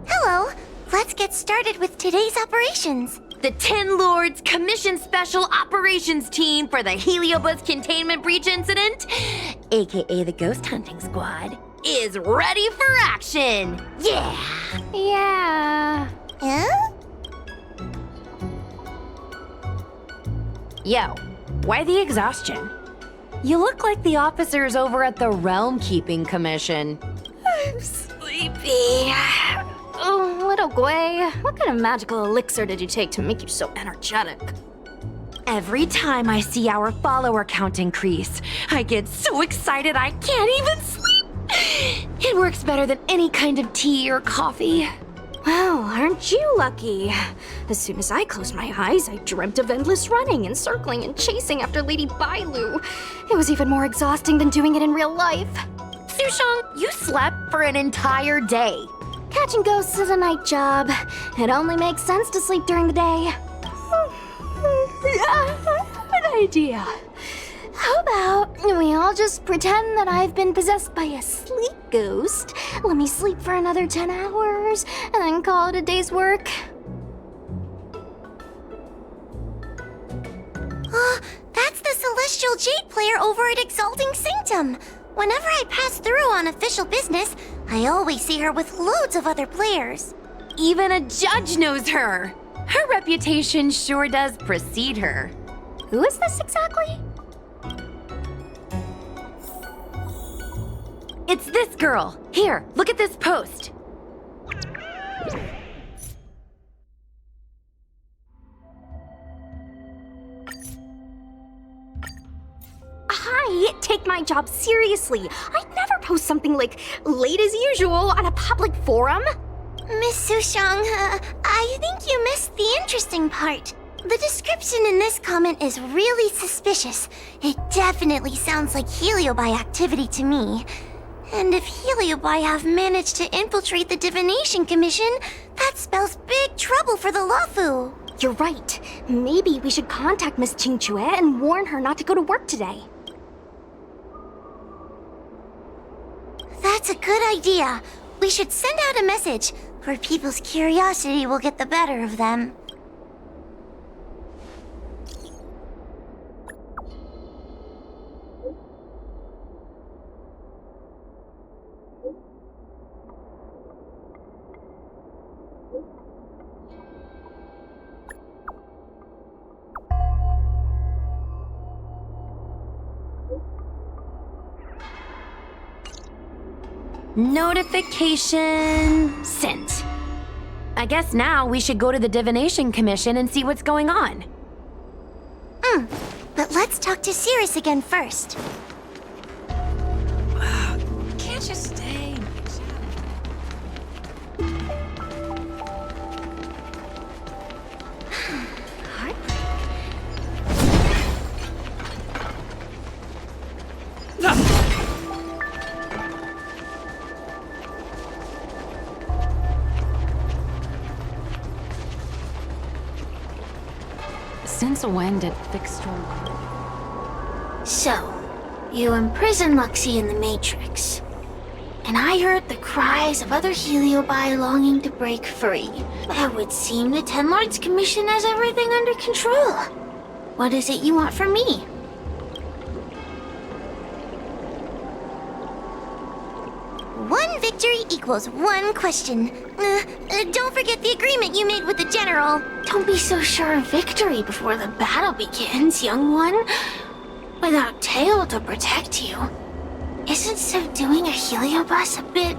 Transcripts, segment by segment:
Hello. Let's get started with today's operations. The 10 Lords Commission Special Operations Team for the Heliobus Containment Breach Incident, aka the Ghost Hunting Squad, is ready for action! Yeah! Yeah. Huh? Yo, why the exhaustion? You look like the officers over at the Realm Keeping Commission. I'm sleepy. Oh, little Gwei, what kind of magical elixir did you take to make you so energetic? Every time I see our follower count increase, I get so excited I can't even sleep. It works better than any kind of tea or coffee. Well, aren't you lucky? As soon as I closed my eyes, I dreamt of endless running and circling and chasing after Lady Bailu. It was even more exhausting than doing it in real life. Sushang, you slept for an entire day. Catching ghosts is a night job. It only makes sense to sleep during the day. I have an idea. How about we all just pretend that I've been possessed by a sleep ghost? Let me sleep for another 10 hours, and then call it a day's work. Oh, that's the Celestial Jade player over at Exalting Sanctum. Whenever I pass through on official business, I always see her with loads of other players. Even a judge knows her. Her reputation sure does precede her. Who is this exactly? It's this girl. Here, look at this post. Hi, take my job seriously. I'd never post something like late as usual on a public forum. Miss Sushang, I think you missed the interesting part. The description in this comment is really suspicious. It definitely sounds like Heliobi activity to me. And if Heliobi have managed to infiltrate the Divination Commission, that spells big trouble for the Luofu. You're right. Maybe we should contact Miss Qingchue and warn her not to go to work today. That's a good idea. We should send out a message, or people's curiosity will get the better of them. Notification sent. I guess now we should go to the Divination Commission and see what's going on. But let's talk to Cirrus again first. Can't you stay? Since when did Fixstorm... So, you imprisoned Luxie in the Matrix. And I heard the cries of other Heliobi longing to break free. It would seem the Ten Lords Commission has everything under control. What is it you want from me? One victory equals one question. Don't forget the agreement you made with the General. Don't be so sure of victory before the battle begins, young one. Without Tail to protect you, isn't so doing a Heliobus a bit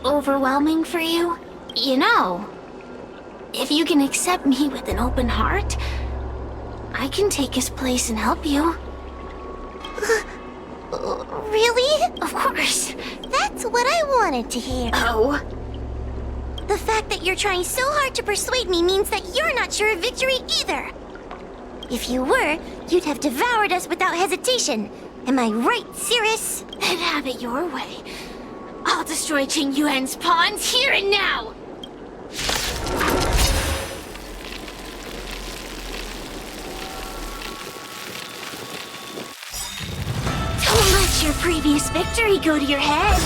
overwhelming for you? You know, if you can accept me with an open heart, I can take his place and help you. Really? Of course. That's what I wanted to hear. Oh? The fact that you're trying so hard to persuade me means that you're not sure of victory either. If you were, you'd have devoured us without hesitation. Am I right, Cirrus? Then have it your way. I'll destroy Qing Yuan's pawns here and now! Don't let your previous victory go to your heads.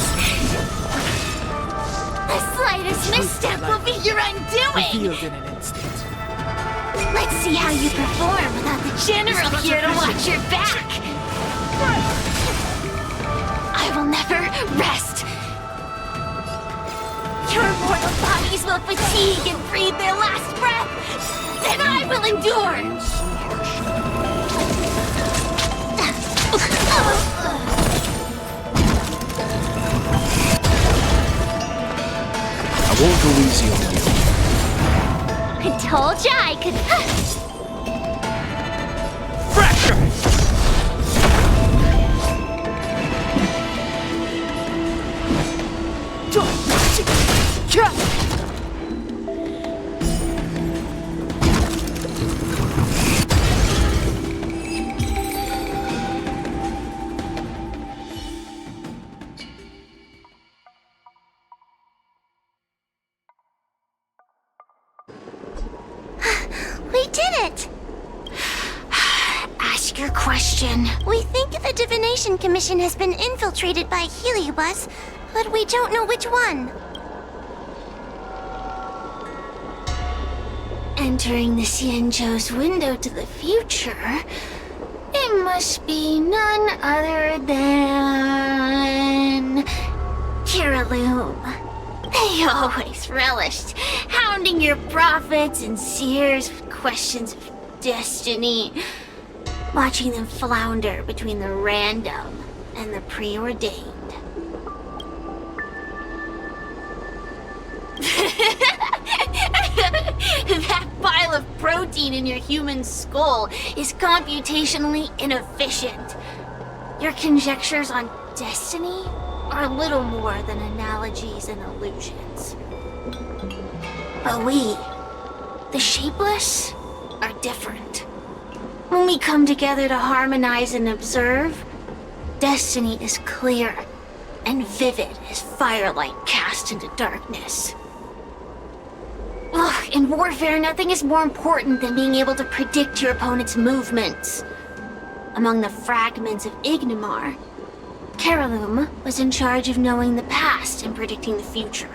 The slightest mistake step will be your undoing! Revealed in an instant. Let's see how you perform without the general here to watch your back! I will never rest! Your mortal bodies will fatigue and breathe their last breath, and I will endure! I won't go easy on you. I told ya I could... Fracture! We did it! Ask your question. We think the Divination Commission has been infiltrated by Heliobus, but we don't know which one. Entering the Xianzhou's window to the future, it must be none other than... Kiraloom. They always relished hounding your prophets and seers with questions of destiny, watching them flounder between the random and the preordained. That pile of protein in your human skull is computationally inefficient. Your conjectures on destiny are little more than analogies and illusions. But we, the Shapeless, are different. When we come together to harmonize and observe, destiny is clear and vivid as firelight cast into darkness. Ugh, in warfare, nothing is more important than being able to predict your opponent's movements. Among the fragments of Ignimar, Kiraloom was in charge of knowing the past and predicting the future.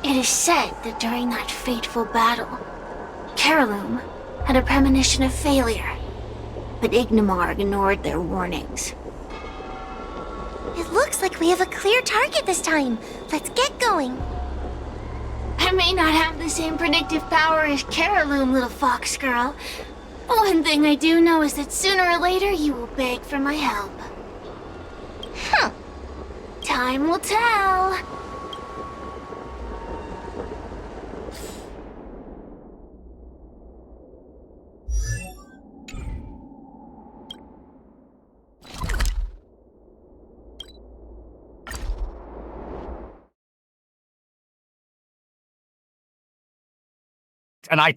It is said that during that fateful battle, Kiraloom had a premonition of failure, but Ignimar ignored their warnings. It looks like we have a clear target this time. Let's get going. I may not have the same predictive power as Kiraloom, little fox girl. But one thing I do know is that sooner or later you will beg for my help. Huh. Time will tell. And I...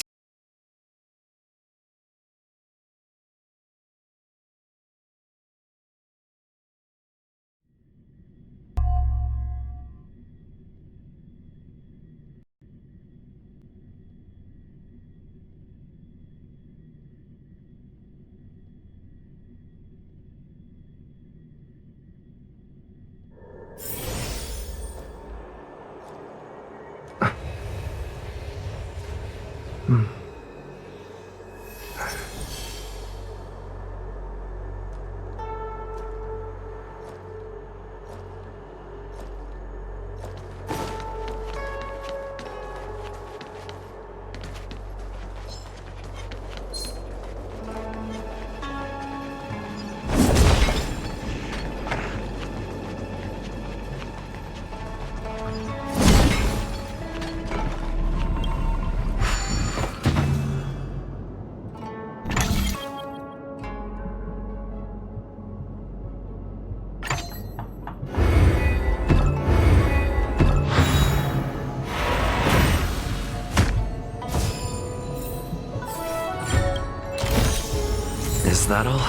Is that all?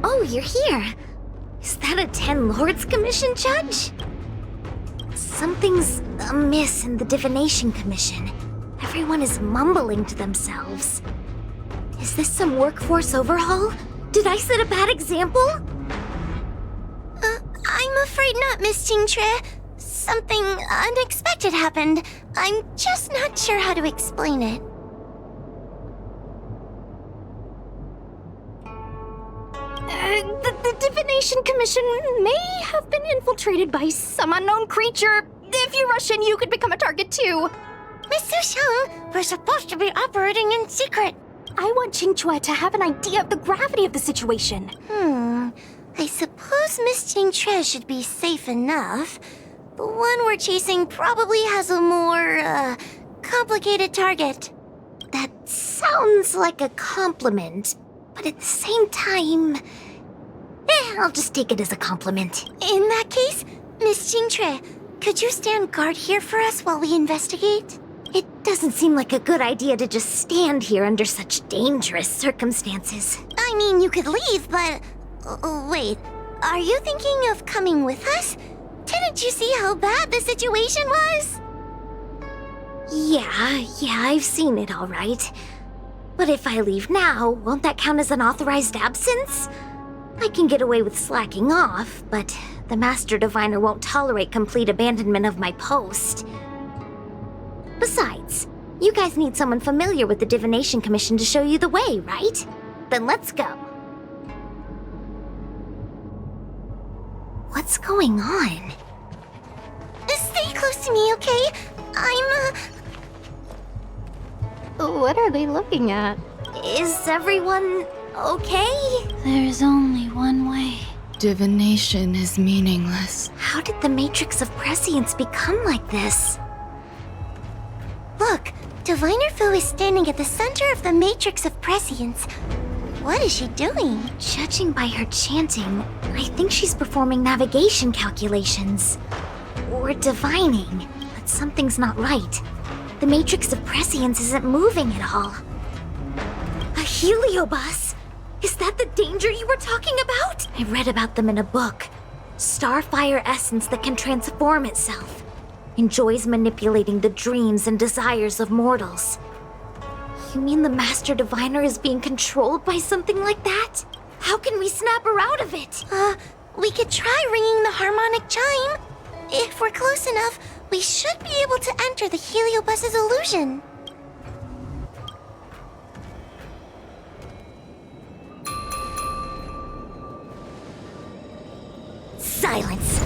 Oh, you're here. Is that a 10 Lords Commission judge? Something's amiss in the Divination Commission. Everyone is mumbling to themselves. Is this some workforce overhaul? Did I set a bad example? I'm afraid not, Miss Jingtre. Something unexpected happened. I'm just not sure how to explain it. The Divination Commission may have been infiltrated by some unknown creature. If you rush in, you could become a target too. Miss Susheng, we're supposed to be operating in secret. I want Qingque to have an idea of the gravity of the situation. I suppose Miss Jingtre should be safe enough. The one we're chasing probably has a more, complicated target. That sounds like a compliment, but at the same time... I'll just take it as a compliment. In that case, Miss Jingtre, could you stand guard here for us while we investigate? It doesn't seem like a good idea to just stand here under such dangerous circumstances. I mean, you could leave, but... wait, are you thinking of coming with us? Didn't you see how bad the situation was? Yeah, I've seen it all right. But if I leave now, won't that count as an authorized absence? I can get away with slacking off, but the Master Diviner won't tolerate complete abandonment of my post. Besides, you guys need someone familiar with the Divination Commission to show you the way, right? Then let's go. What's going on? Stay close to me, okay? What are they looking at? Is everyone okay? There's only one way. Divination is meaningless. How did the Matrix of Prescience become like this? Look, Diviner Fu is standing at the center of the Matrix of Prescience. What is she doing? Judging by her chanting, I think she's performing navigation calculations. Or divining, but something's not right. The Matrix of Prescience isn't moving at all. A heliobus? Is that the danger you were talking about? I read about them in a book. Starfire essence that can transform itself. Enjoys manipulating the dreams and desires of mortals. You mean the Master Diviner is being controlled by something like that? How can we snap her out of it? We could try ringing the harmonic chime. If we're close enough, we should be able to enter the heliobus's illusion. Silence!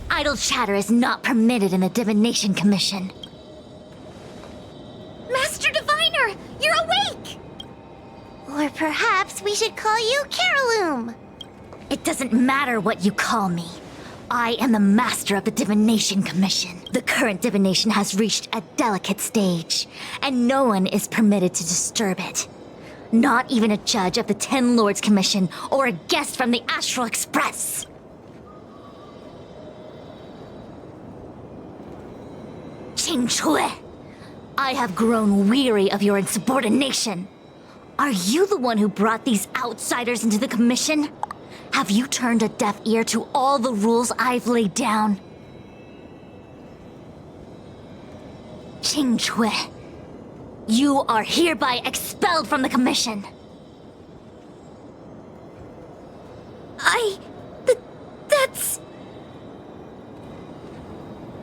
Idle chatter is not permitted in the Divination Commission. Master Diviner, you're awake! Or perhaps we should call you Caroloom. It doesn't matter what you call me. I am the master of the Divination Commission. The current divination has reached a delicate stage, and no one is permitted to disturb it. Not even a judge of the Ten Lords Commission or a guest from the Astral Express. Qingque, I have grown weary of your insubordination. Are you the one who brought these outsiders into the Commission? Have you turned a deaf ear to all the rules I've laid down? Qingque, you are hereby expelled from the Commission. That's...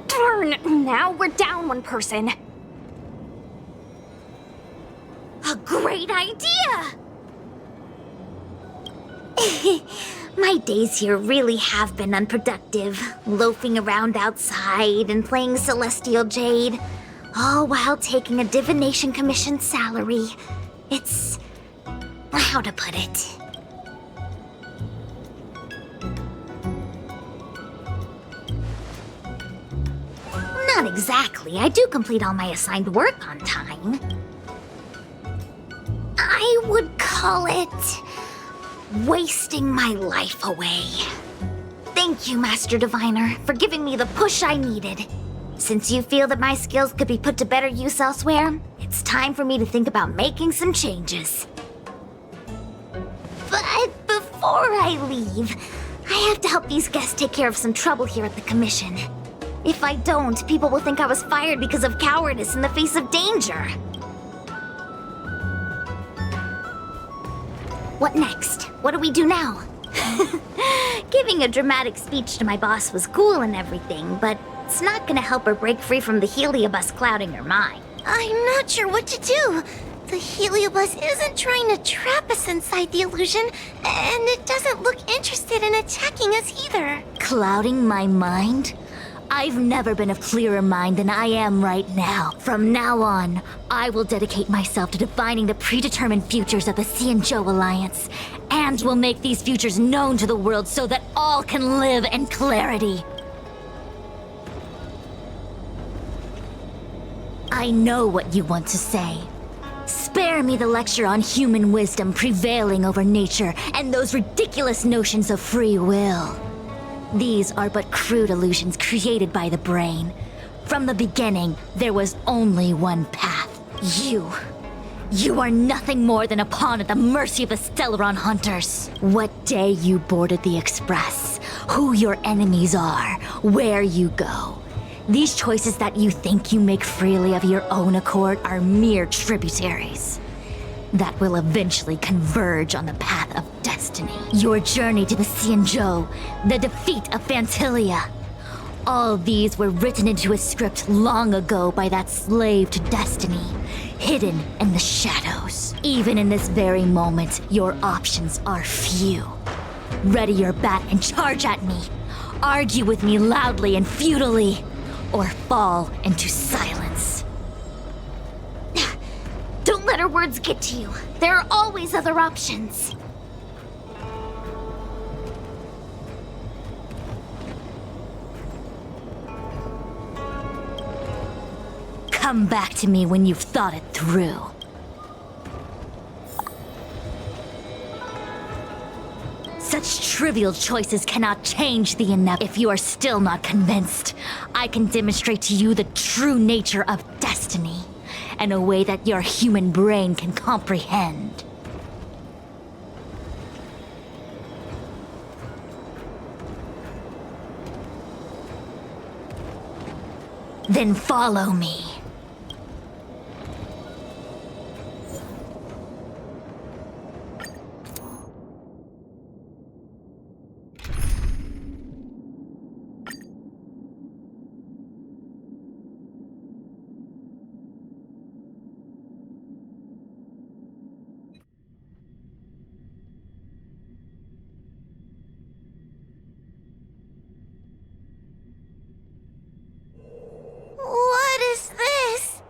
Darn, now we're down one person. A great idea! My days here really have been unproductive, loafing around outside and playing Celestial Jade, all while taking a Divination Commission salary. It's... how to put it? Not exactly. I do complete all my assigned work on time. I would call it... wasting my life away. Thank you, Master Diviner, for giving me the push I needed. Since you feel that my skills could be put to better use elsewhere, it's time for me to think about making some changes. But before I leave, I have to help these guests take care of some trouble here at the Commission. If I don't, people will think I was fired because of cowardice in the face of danger. What next? What do we do now? Giving a dramatic speech to my boss was cool and everything, but it's not gonna help her break free from the heliobus clouding her mind. I'm not sure what to do. The heliobus isn't trying to trap us inside the illusion, and it doesn't look interested in attacking us either. Clouding my mind? I've never been of clearer mind than I am right now. From now on, I will dedicate myself to defining the predetermined futures of the Xianzhou Alliance, and will make these futures known to the world so that all can live in clarity. I know what you want to say. Spare me the lecture on human wisdom prevailing over nature and those ridiculous notions of free will. These are but crude illusions created by the brain. From the beginning, there was only one path. You are nothing more than a pawn at the mercy of the Stellaron hunters. What day you boarded the Express, who your enemies are, where you go. These choices that you think you make freely of your own accord are mere tributaries that will eventually converge on the path of destiny. Your journey to the Xianzhou, the defeat of Phantilia. All these were written into a script long ago by that slave to destiny, hidden in the shadows. Even in this very moment, your options are few. Ready your bat and charge at me. Argue with me loudly and futilely, or fall into silence. Don't let her words get to you. There are always other options. Come back to me when you've thought it through. Such trivial choices cannot change the inevitable. If you are still not convinced, I can demonstrate to you the true nature of destiny in a way that your human brain can comprehend. Then follow me. What is this?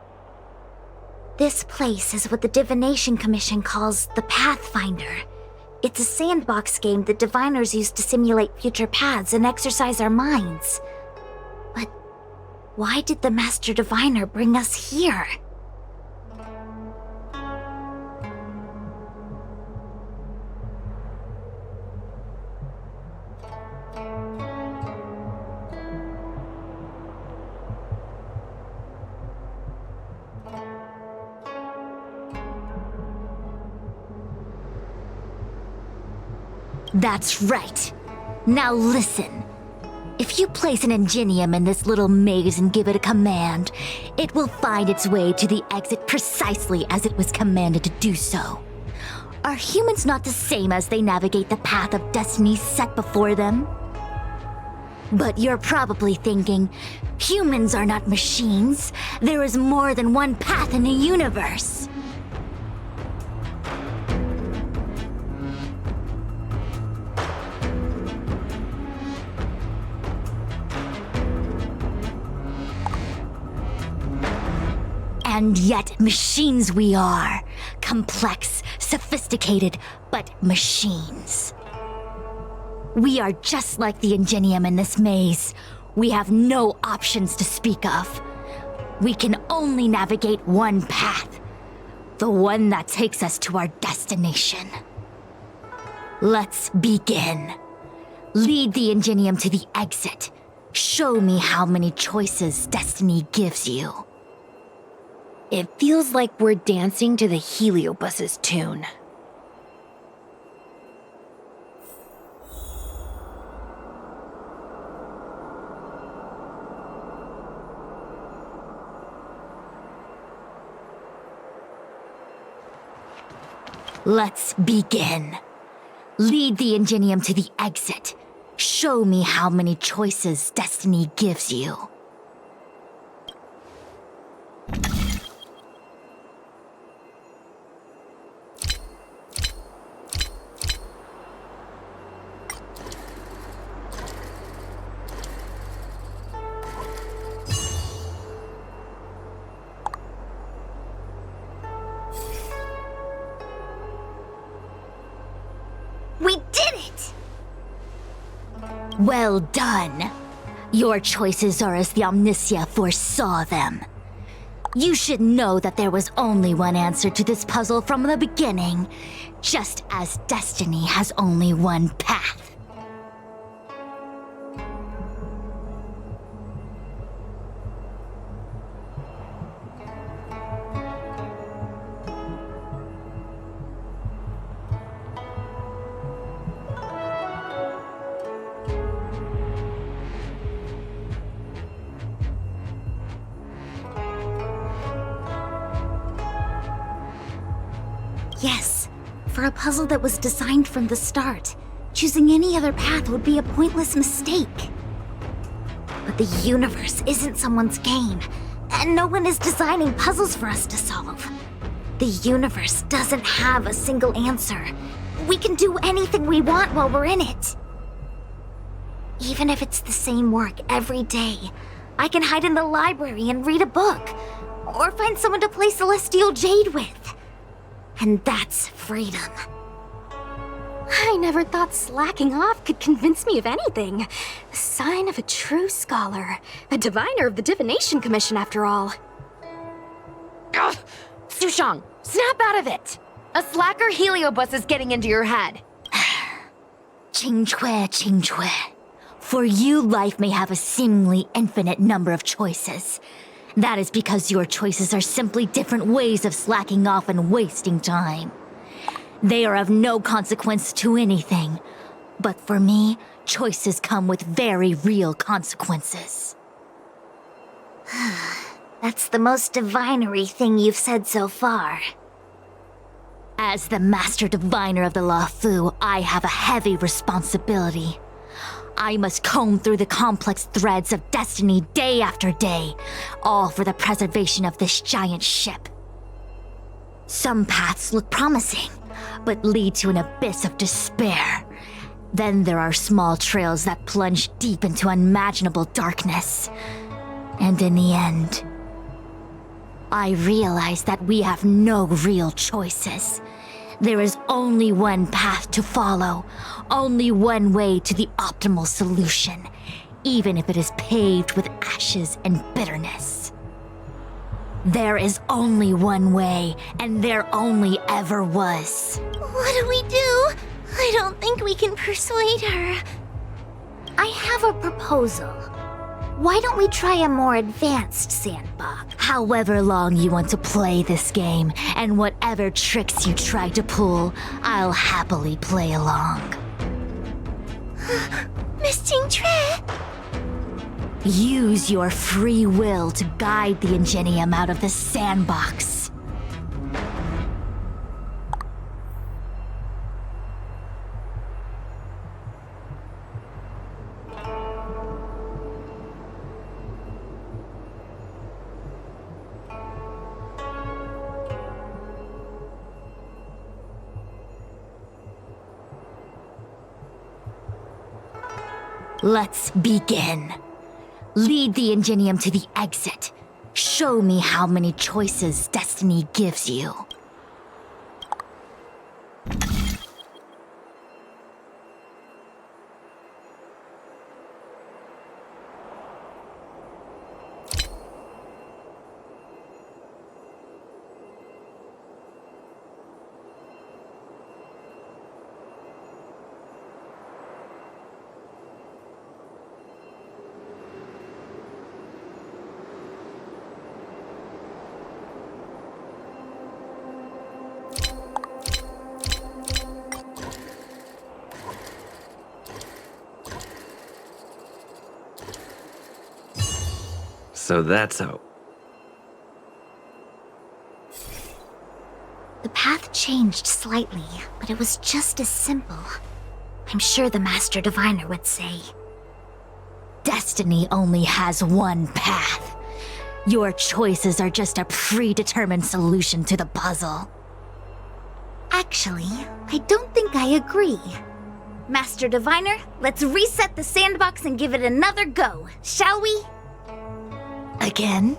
This place is what the Divination Commission calls the Pathfinder. It's a sandbox game that diviners use to simulate future paths and exercise our minds. But why did the Master Diviner bring us here? That's right. Now listen. If you place an ingenium in this little maze and give it a command, it will find its way to the exit precisely as it was commanded to do so. Are humans not the same as they navigate the path of destiny set before them? But you're probably thinking, humans are not machines. There is more than one path in the universe. And yet, machines we are. Complex, sophisticated, but machines. We are just like the ingenium in this maze. We have no options to speak of. We can only navigate one path. The one that takes us to our destination. Let's begin. Lead the ingenium to the exit. Show me how many choices destiny gives you. It feels like we're dancing to the heliobus's tune. Let's begin. Lead the Ingenium to the exit. Show me how many choices destiny gives you. We did it! Well done. Your choices are as the Omniscia foresaw them. You should know that there was only one answer to this puzzle from the beginning, just as destiny has only one path. Yes, for a puzzle that was designed from the start, choosing any other path would be a pointless mistake. But the universe isn't someone's game, and no one is designing puzzles for us to solve. The universe doesn't have a single answer. We can do anything we want while we're in it. Even if it's the same work every day, I can hide in the library and read a book, or find someone to play Celestial Jade with. And that's freedom. I never thought slacking off could convince me of anything. The sign of a true scholar. A diviner of the Divination Commission, after all. Ugh! Sushang, snap out of it! A slacker heliobus is getting into your head. Qingque. For you, life may have a seemingly infinite number of choices. That is because your choices are simply different ways of slacking off and wasting time. They are of no consequence to anything. But for me, choices come with very real consequences. That's the most divinery thing you've said so far. As the Master Diviner of the Luofu, I have a heavy responsibility. I must comb through the complex threads of destiny day after day, all for the preservation of this giant ship. Some paths look promising, but lead to an abyss of despair. Then there are small trails that plunge deep into unimaginable darkness. And in the end, I realize that we have no real choices. There is only one path to follow, only one way to the optimal solution, even if it is paved with ashes and bitterness. There is only one way, and there only ever was. What do we do? I don't think we can persuade her. I have a proposal. Why don't we try a more advanced sandbox? However long you want to play this game, and whatever tricks you try to pull, I'll happily play along. Miss Qingque? Use your free will to guide the Ingenium out of the sandbox. Let's begin. Lead the Ingenium to the exit. Show me how many choices destiny gives you. So that's how... The path changed slightly, but it was just as simple. I'm sure the Master Diviner would say. Destiny only has one path. Your choices are just a predetermined solution to the puzzle. Actually, I don't think I agree. Master Diviner, let's reset the sandbox and give it another go, shall we? Again?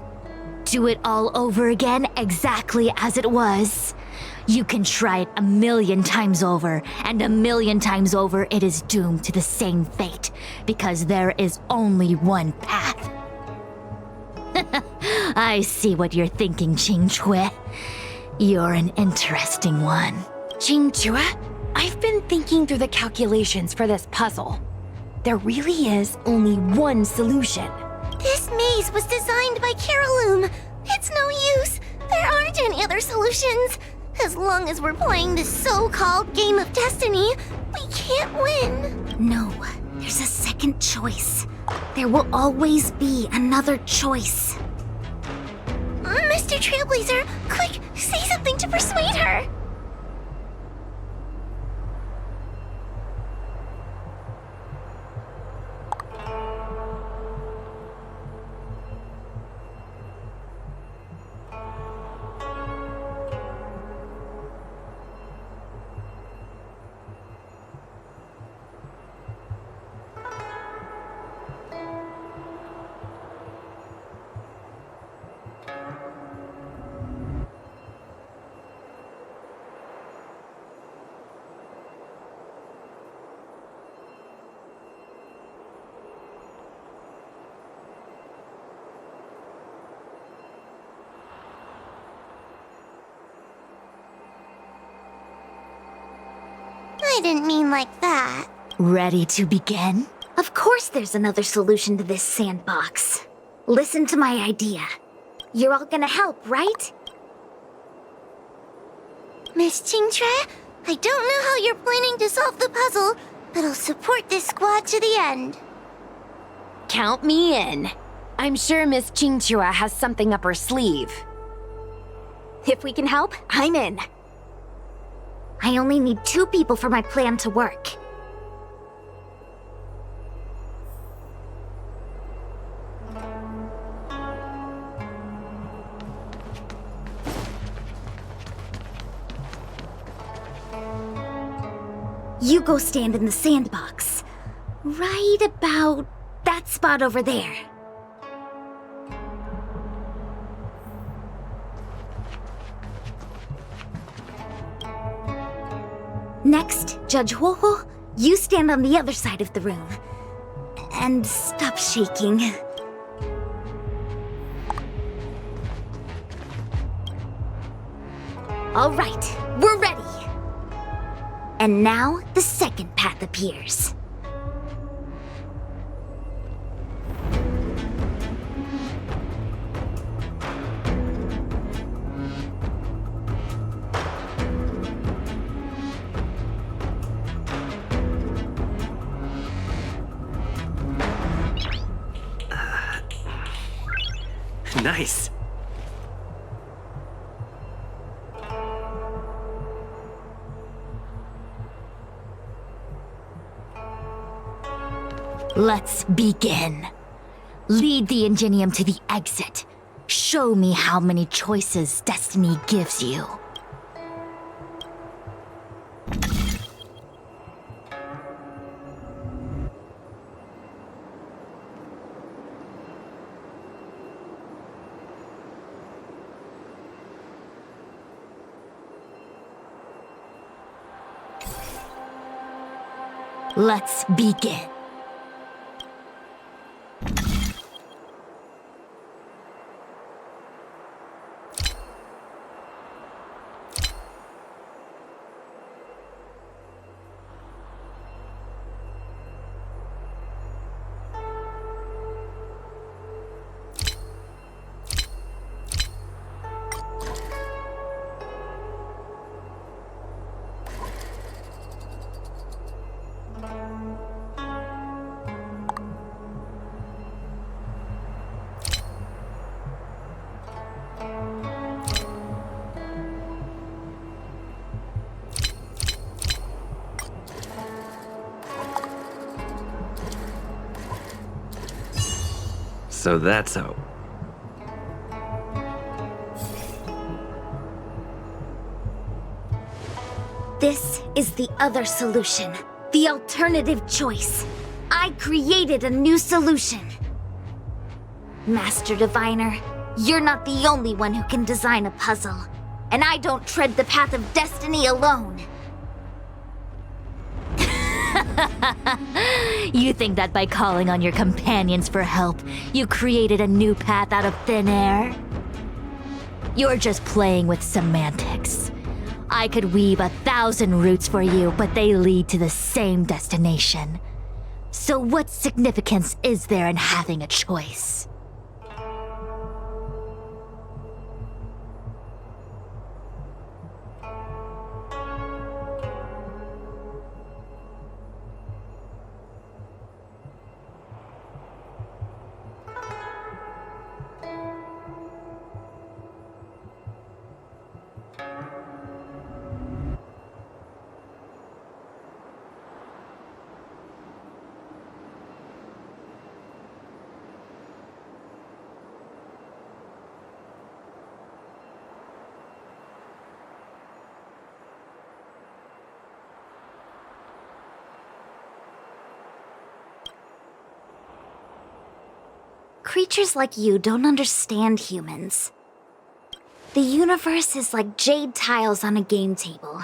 Do it all over again exactly as it was. You can try it 1,000,000 times over, and 1,000,000 times over it is doomed to the same fate, because there is only one path. I see what you're thinking, Qingque. You're an interesting one. Qingque, I've been thinking through the calculations for this puzzle. There really is only one solution. This maze was designed by Caroloom. It's no use. There aren't any other solutions. As long as we're playing this so-called game of destiny, we can't win. No, there's a second choice. There will always be another choice. Mr. Trailblazer, quick, say something to persuade her. I didn't mean like that. Ready to begin? Of course there's another solution to this sandbox. Listen to my idea. You're all gonna help, right? Miss Qingque, I don't know how you're planning to solve the puzzle, but I'll support this squad to the end. Count me in. I'm sure Miss Qingque has something up her sleeve. If we can help, I'm in. I only need 2 people for my plan to work. You go stand in the sandbox. Right about that spot over there. Next, Judge Huohuo, you stand on the other side of the room. And stop shaking. All right, we're ready. And now, the second path appears. Nice. Let's begin. Lead the Ingenium to the exit. Show me how many choices destiny gives you. Let's begin. So that's how. This is the other solution. The alternative choice. I created a new solution. Master Diviner, you're not the only one who can design a puzzle. And I don't tread the path of destiny alone. You think that by calling on your companions for help, you created a new path out of thin air? You're just playing with semantics. I could weave 1,000 routes for you, but they lead to the same destination. So what significance is there in having a choice? Creatures like you don't understand humans. The universe is like jade tiles on a game table.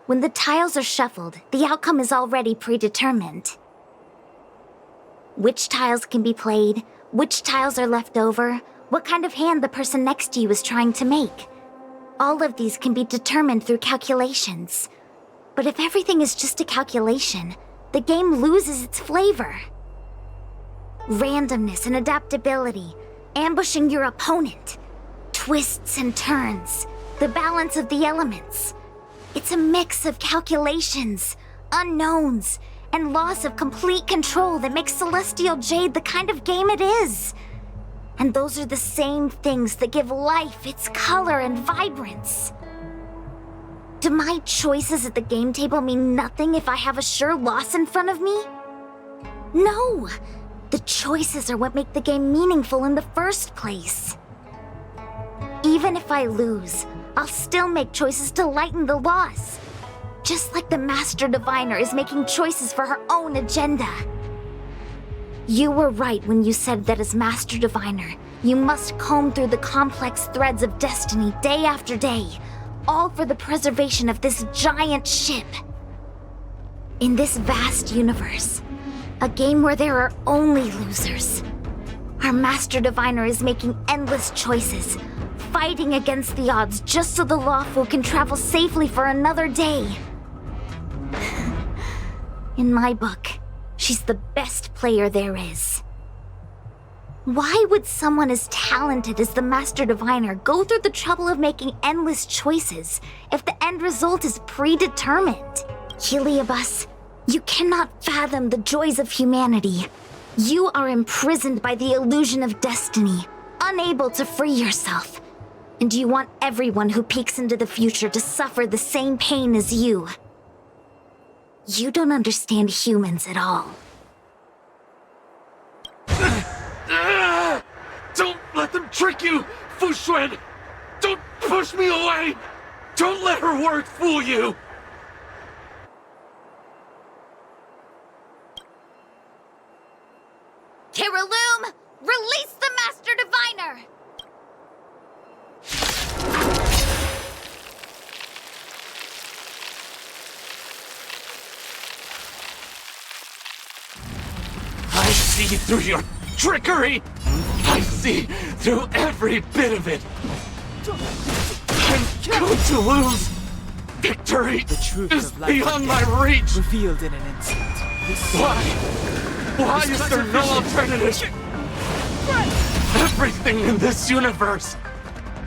When the tiles are shuffled, the outcome is already predetermined. Which tiles can be played, which tiles are left over, what kind of hand the person next to you is trying to make. All of these can be determined through calculations. But if everything is just a calculation, the game loses its flavor. Randomness and adaptability, ambushing your opponent, twists and turns, the balance of the elements. It's a mix of calculations, unknowns, and loss of complete control that makes Celestial Jade the kind of game it is. And those are the same things that give life its color and vibrance. Do my choices at the game table mean nothing if I have a sure loss in front of me? No! The choices are what make the game meaningful in the first place. Even if I lose, I'll still make choices to lighten the loss. Just like the Master Diviner is making choices for her own agenda. You were right when you said that as Master Diviner, you must comb through the complex threads of destiny day after day, all for the preservation of this giant ship. In this vast universe, a game where there are only losers, our Master Diviner is making endless choices, fighting against the odds just so the lawful can travel safely for another day. In my book, she's the best player there is. Why would someone as talented as the Master Diviner go through the trouble of making endless choices if the end result is predetermined? Heliobus, you cannot fathom the joys of humanity. You are imprisoned by the illusion of destiny, unable to free yourself. And you want everyone who peeks into the future to suffer the same pain as you. You don't understand humans at all. Don't let them trick you, Fu Xuan! Don't push me away! Don't let her words fool you! Kiriloom, release the Master Diviner! I see through your trickery! I see through every bit of it! I'm going to lose! Victory The truth is of life beyond and my death, reach! revealed in an instant. Why? Why is there no alternative? Everything in this universe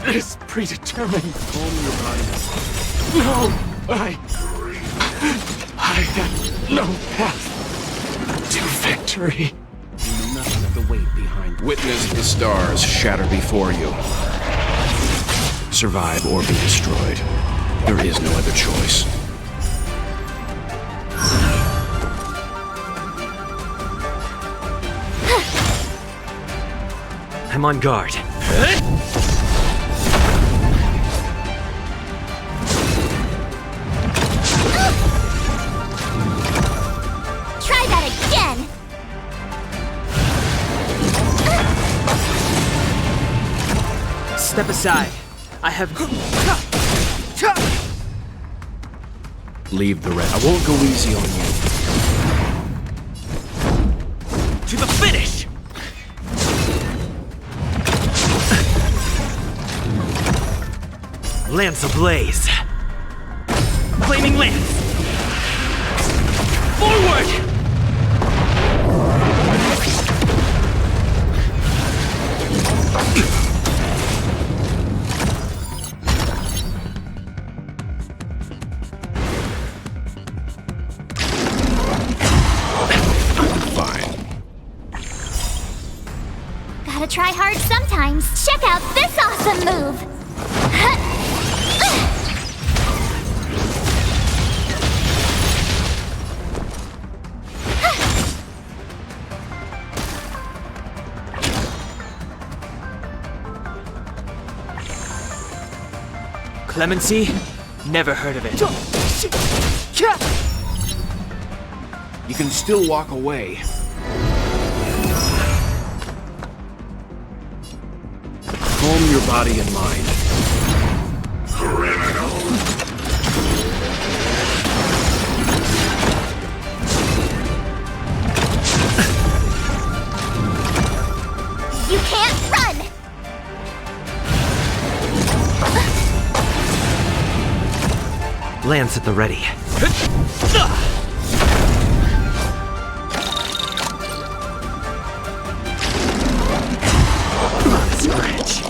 is predetermined. No, I have no path to victory. You know nothing of the weight behind. Witness the stars shatter before you. Survive or be destroyed. There is no other choice. I'm on guard. Try that again! Step aside. I have... Leave the rest. I won't go easy on you. To the finish! Lance ablaze. Flaming lance! Forward! Gotta try hard sometimes. Check out this awesome move! Clemency? Never heard of it. You can still walk away. Calm your body and mind. You can't run! Lance at the ready. Scratch.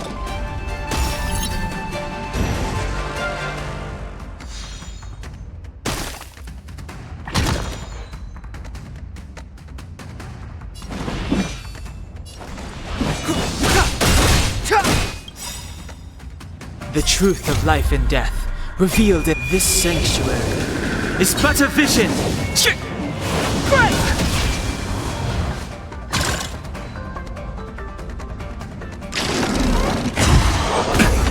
The truth of life and death, revealed in this sanctuary, is but a vision!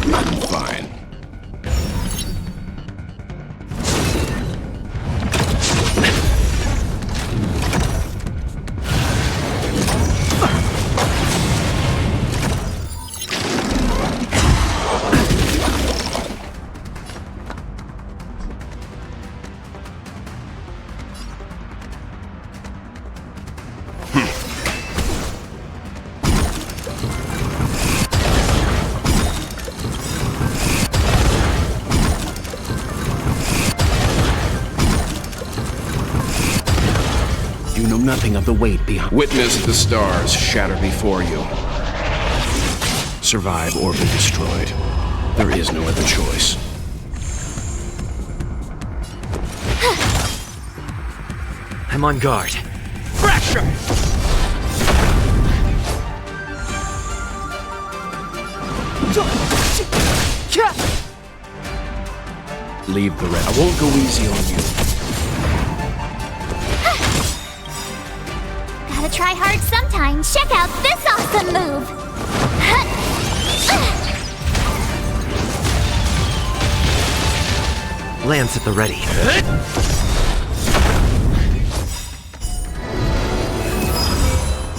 I'm fine. You know nothing of the weight behind. Witness the stars shatter before you. Survive or be destroyed. There is no other choice. I'm on guard. Fracture! Leave the rest. I won't go easy on you. Gotta try hard sometimes. Check out this awesome move! Lance at the ready.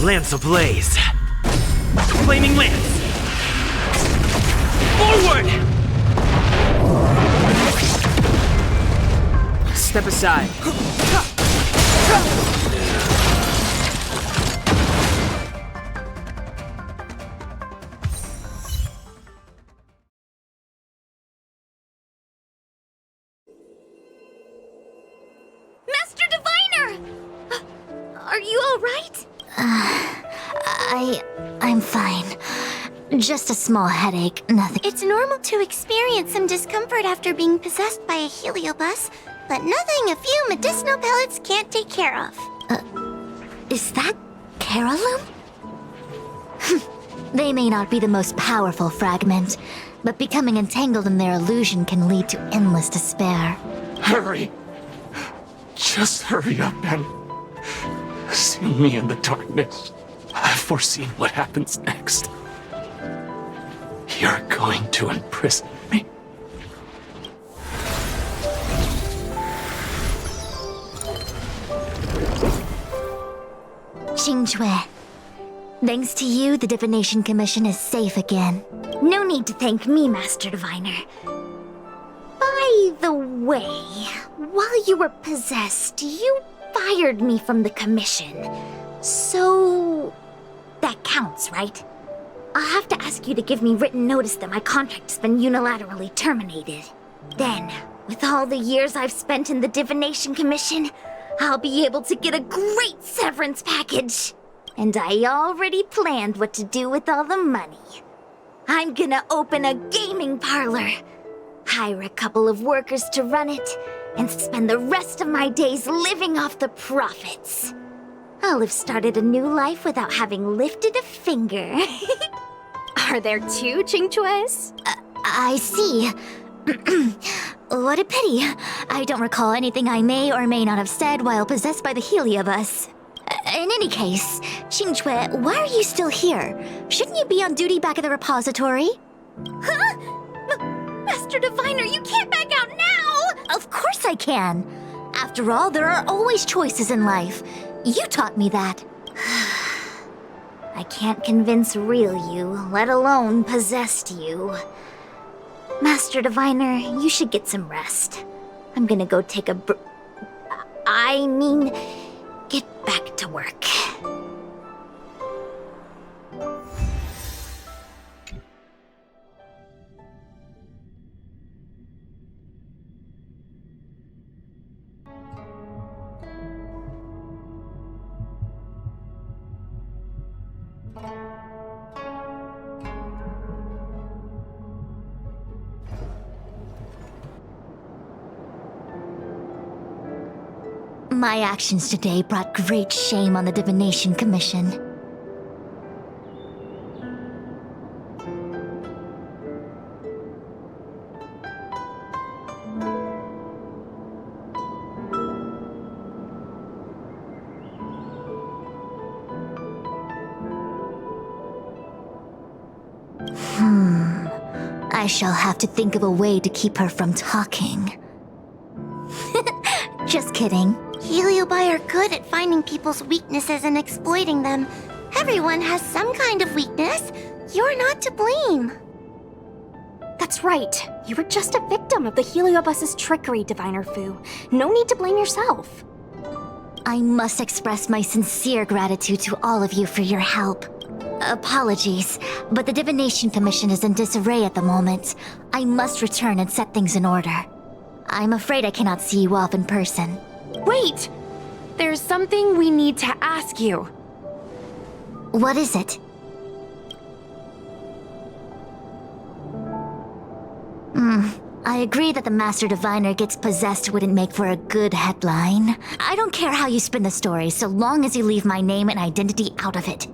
Lance ablaze. Flaming lance. Forward! Step aside. Master Diviner! Are you alright? I'm fine. Just a small headache, nothing. It's normal to experience some discomfort after being possessed by a heliobus, but nothing a few medicinal pellets can't take care of. Is that Carolum? They may not be the most powerful fragment, but becoming entangled in their illusion can lead to endless despair. Hurry! Just hurry up and see me in the darkness. I've foreseen what happens next. You're going to imprison me? Qingque. Thanks to you, the Divination Commission is safe again. No need to thank me, Master Diviner. By the way, while you were possessed, you fired me from the commission. So... that counts, right? I'll have to ask you to give me written notice that my contract's been unilaterally terminated. Then, with all the years I've spent in the Divination Commission, I'll be able to get a great severance package. And I already planned what to do with all the money. I'm gonna open a gaming parlor, hire a couple of workers to run it, and spend the rest of my days living off the profits. I'll have started a new life without having lifted a finger. Are there two Qingques? I see. What a pity. I don't recall anything I may or may not have said while possessed by the Heliobus. In any case, Qingque, why are you still here? Shouldn't you be on duty back at the repository? Huh? Master Diviner, you can't back out now! Of course I can. After all, there are always choices in life. You taught me that. I can't convince real you, let alone possessed you. Master Diviner, you should get some rest. I'm gonna go take a get back to work. My actions today brought great shame on the Divination Commission. I shall have to think of a way to keep her from talking. Just kidding. Heliobi are good at finding people's weaknesses and exploiting them. Everyone has some kind of weakness. You're not to blame. That's right. You were just a victim of the Heliobus's trickery, Diviner Fu. No need to blame yourself. I must express my sincere gratitude to all of you for your help. Apologies, but the Divination Commission is in disarray at the moment. I must return and set things in order. I'm afraid I cannot see you off in person. Wait! There's something we need to ask you. What is it? I agree that the Master Diviner gets possessed wouldn't make for a good headline. I don't care how you spin the story, so long as you leave my name and identity out of it.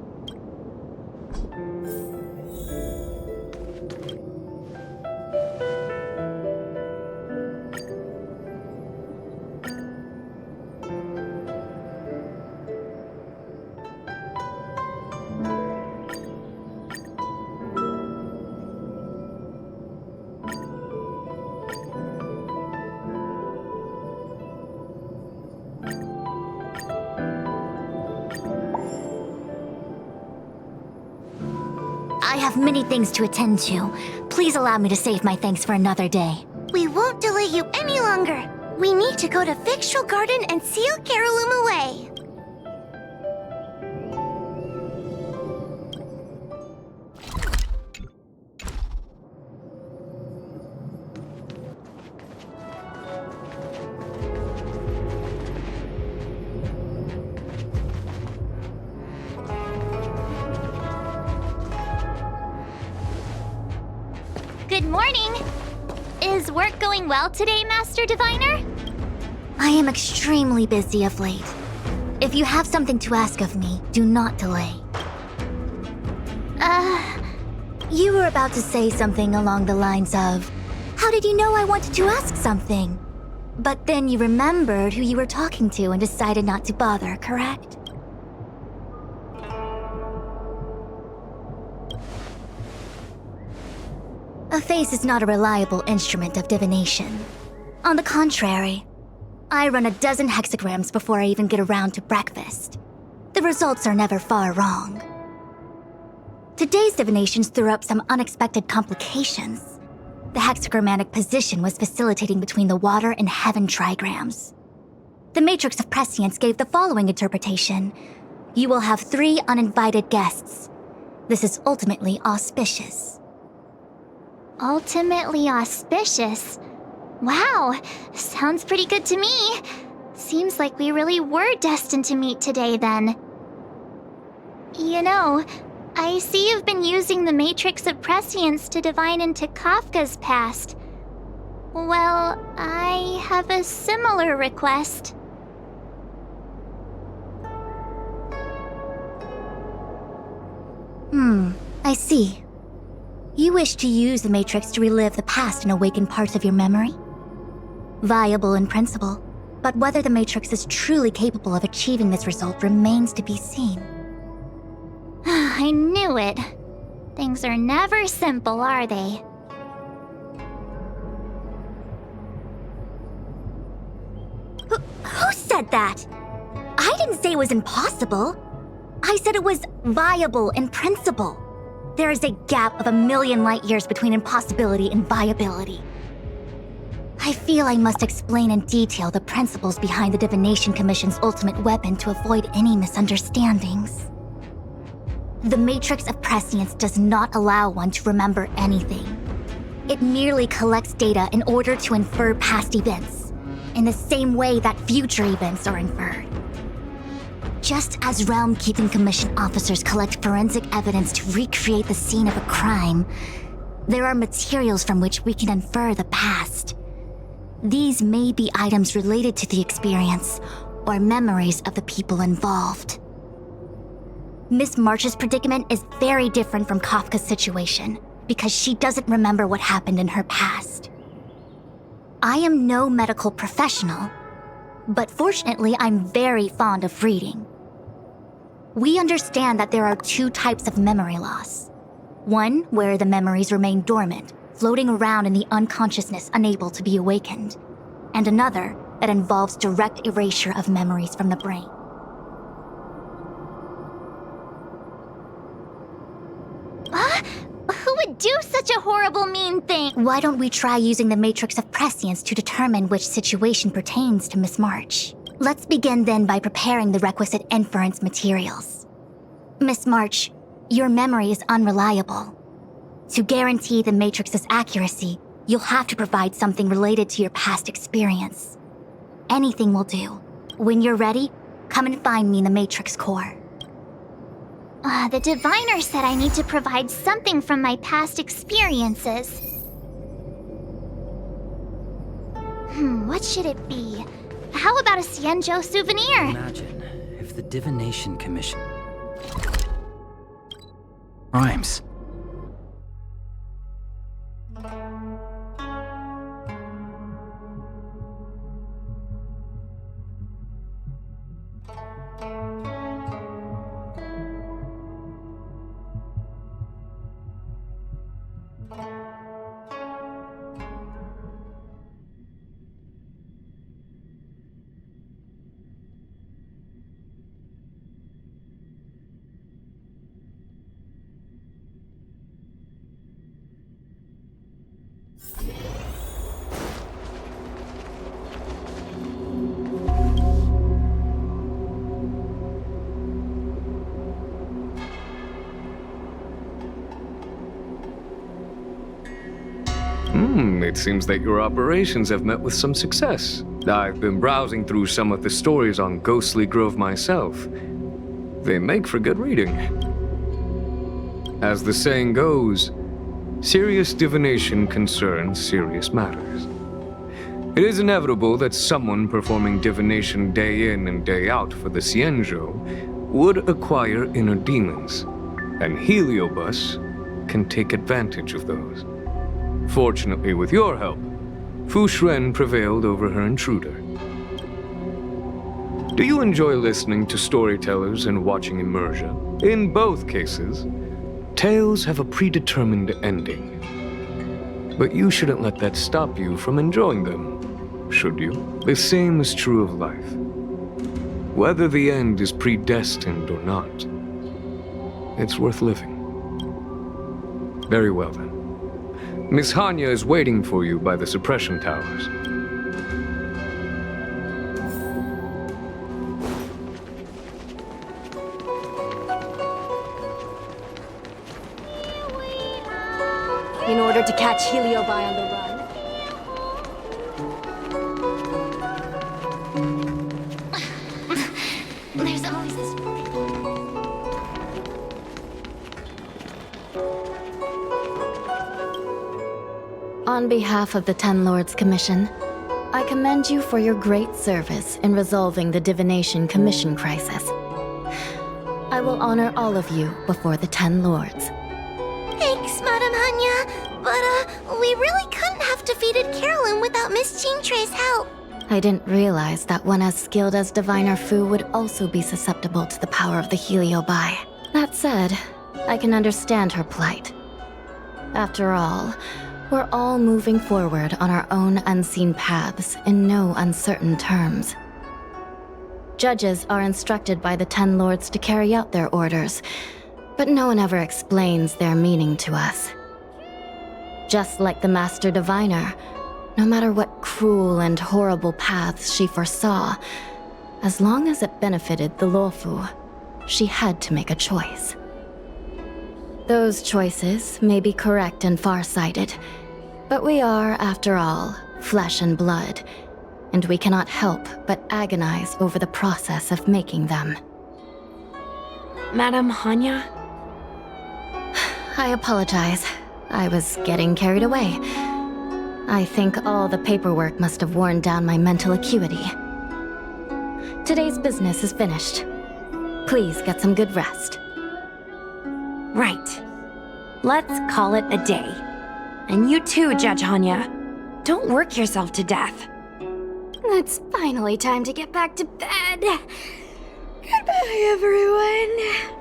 I have many things to attend to. Please allow me to save my thanks for another day. We won't delay you any longer. We need to go to Victual Garden and seal Carolum away. Good morning! Is work going well today, Master Diviner? I am extremely busy of late. If you have something to ask of me, do not delay. You were about to say something along the lines of, how did you know I wanted to ask something? But then you remembered who you were talking to and decided not to bother, correct? A face is not a reliable instrument of divination. On the contrary, I run a dozen hexagrams before I even get around to breakfast. The results are never far wrong. Today's divinations threw up some unexpected complications. The hexagrammatic position was facilitating between the water and heaven trigrams. The matrix of prescience gave the following interpretation. You will have 3 uninvited guests. This is ultimately auspicious. Ultimately auspicious? Wow, sounds pretty good to me. Seems like we really were destined to meet today then. You know, I see you've been using the Matrix of Prescience to divine into Kafka's past. Well, I have a similar request. I see. You wish to use the Matrix to relive the past and awaken parts of your memory? Viable in principle, but whether the Matrix is truly capable of achieving this result remains to be seen. I knew it. Things are never simple, are they? Who said that? I didn't say it was impossible. I said it was viable in principle. There is a gap of 1,000,000 light years between impossibility and viability. I feel I must explain in detail the principles behind the Divination Commission's ultimate weapon to avoid any misunderstandings. The Matrix of Prescience does not allow one to remember anything. It merely collects data in order to infer past events, in the same way that future events are inferred. Just as Realm Keeping Commission officers collect forensic evidence to recreate the scene of a crime, there are materials from which we can infer the past. These may be items related to the experience, or memories of the people involved. Miss March's predicament is very different from Kafka's situation, because she doesn't remember what happened in her past. I am no medical professional, but fortunately I'm very fond of reading. We understand that there are 2 types of memory loss. One where the memories remain dormant, floating around in the unconsciousness unable to be awakened, and another that involves direct erasure of memories from the brain. Who would do such a horrible, mean thing? Why don't we try using the Matrix of Prescience to determine which situation pertains to Miss March? Let's begin then by preparing the requisite inference materials. Miss March, your memory is unreliable. To guarantee the Matrix's accuracy, you'll have to provide something related to your past experience. Anything will do. When you're ready, come and find me in the Matrix core. The diviner said I need to provide something from my past experiences. What should it be? How about a Xianzhou souvenir? Imagine if the Divination Commission... Rhymes. It seems that your operations have met with some success. I've been browsing through some of the stories on Ghostly Grove myself. They make for good reading. As the saying goes, serious divination concerns serious matters. It is inevitable that someone performing divination day in and day out for the Xianzhou would acquire inner demons, and Heliobus can take advantage of those. Fortunately, with your help, Fu Xuan prevailed over her intruder. Do you enjoy listening to storytellers and watching immersion? In both cases, tales have a predetermined ending. But you shouldn't let that stop you from enjoying them, should you? The same is true of life. Whether the end is predestined or not, it's worth living. Very well then. Miss Hanya is waiting for you by the suppression towers. In order to catch Heliobi on the run. There's always this. On behalf of the Ten Lords Commission, I commend you for your great service in resolving the Divination Commission crisis. I will honor all of you before the Ten Lords. Thanks, Madame Hanya. But, we really couldn't have defeated Carolyn without Miss Chingtre's help. I didn't realize that one as skilled as Diviner Fu would also be susceptible to the power of the Heliobi. That said, I can understand her plight. After all, we're all moving forward on our own unseen paths in no uncertain terms. Judges are instructed by the Ten Lords to carry out their orders, but no one ever explains their meaning to us. Just like the Master Diviner, no matter what cruel and horrible paths she foresaw, as long as it benefited the Luofu, she had to make a choice. Those choices may be correct and far-sighted, but we are, after all, flesh and blood, and we cannot help but agonize over the process of making them. Madame Hanya? I apologize. I was getting carried away. I think all the paperwork must have worn down my mental acuity. Today's business is finished. Please get some good rest. Right. Let's call it a day. And you too, Judge Hanya. Don't work yourself to death. It's finally time to get back to bed. Goodbye, everyone.